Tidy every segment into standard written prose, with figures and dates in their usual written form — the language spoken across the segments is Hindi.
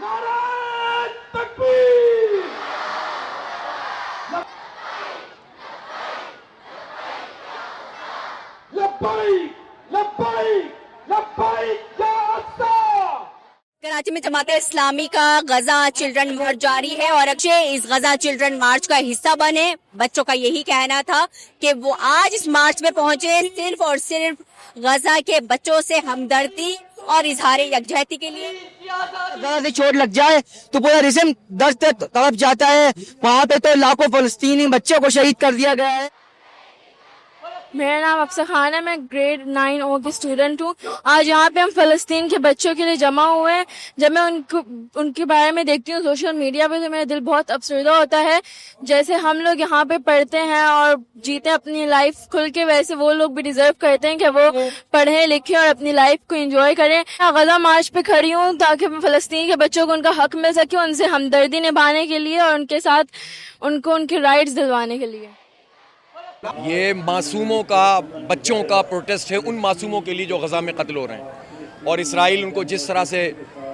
नारे तकबीर! लब्बाइक लब्बाइक लब्बाइक या अल्लाह! कराची में जमात इस्लामी का गजा चिल्ड्रन मार्च जारी है और अक्षय इस गजा चिल्ड्रन मार्च का हिस्सा बने। बच्चों का यही कहना था कि वो आज इस मार्च में पहुंचे सिर्फ और सिर्फ गजा के बच्चों से हमदर्दी और इजहार यकजहती के लिए। जरा से चोट लग जाए तो पूरा रिज़म दर्द तड़प जाता है। वहाँ पे तो लाखों फलस्तीनी बच्चों को शहीद कर दिया गया है। मेरा नाम अफसर खान है, मैं ग्रेड 9 की स्टूडेंट हूँ। आज यहाँ पे हम फ़लस्तीन के बच्चों के लिए जमा हुए हैं। जब मैं उनके बारे में देखती हूँ सोशल मीडिया पे तो मेरा दिल बहुत अफसरदा होता है। जैसे हम लोग यहाँ पे पढ़ते हैं और जीते अपनी लाइफ खुल के, वैसे वो लोग भी डिजर्व करते हैं कि वो पढ़ें लिखें और अपनी लाइफ को एंजॉय करें। गजा मार्च पे खड़ी हूँ ताकि फ़लस्तीन के बच्चों को उनका हक मिल सके, उनसे हमदर्दी निभाने के लिए और उनके साथ उनको उनके राइट्स दिलवाने के लिए। ये मासूमों का, बच्चों का प्रोटेस्ट है उन मासूमों के लिए जो गजा में कत्ल हो रहे हैं और इसराइल उनको जिस तरह से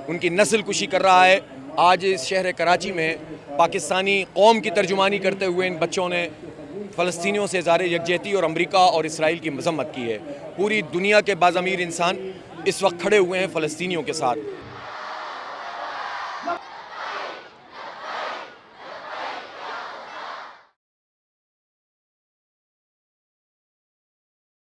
उनकी नस्ल कुशी कर रहा है। आज इस शहर कराची में पाकिस्तानी कौम की तर्जुमानी करते हुए इन बच्चों ने फ़लस्तीनियों से इज़हार यकजहती और अमरीका और इसराइल की मज़म्मत की है। पूरी दुनिया के बाज़मीर इंसान इस वक्त खड़े हुए हैं फ़लस्तीनियों के साथ।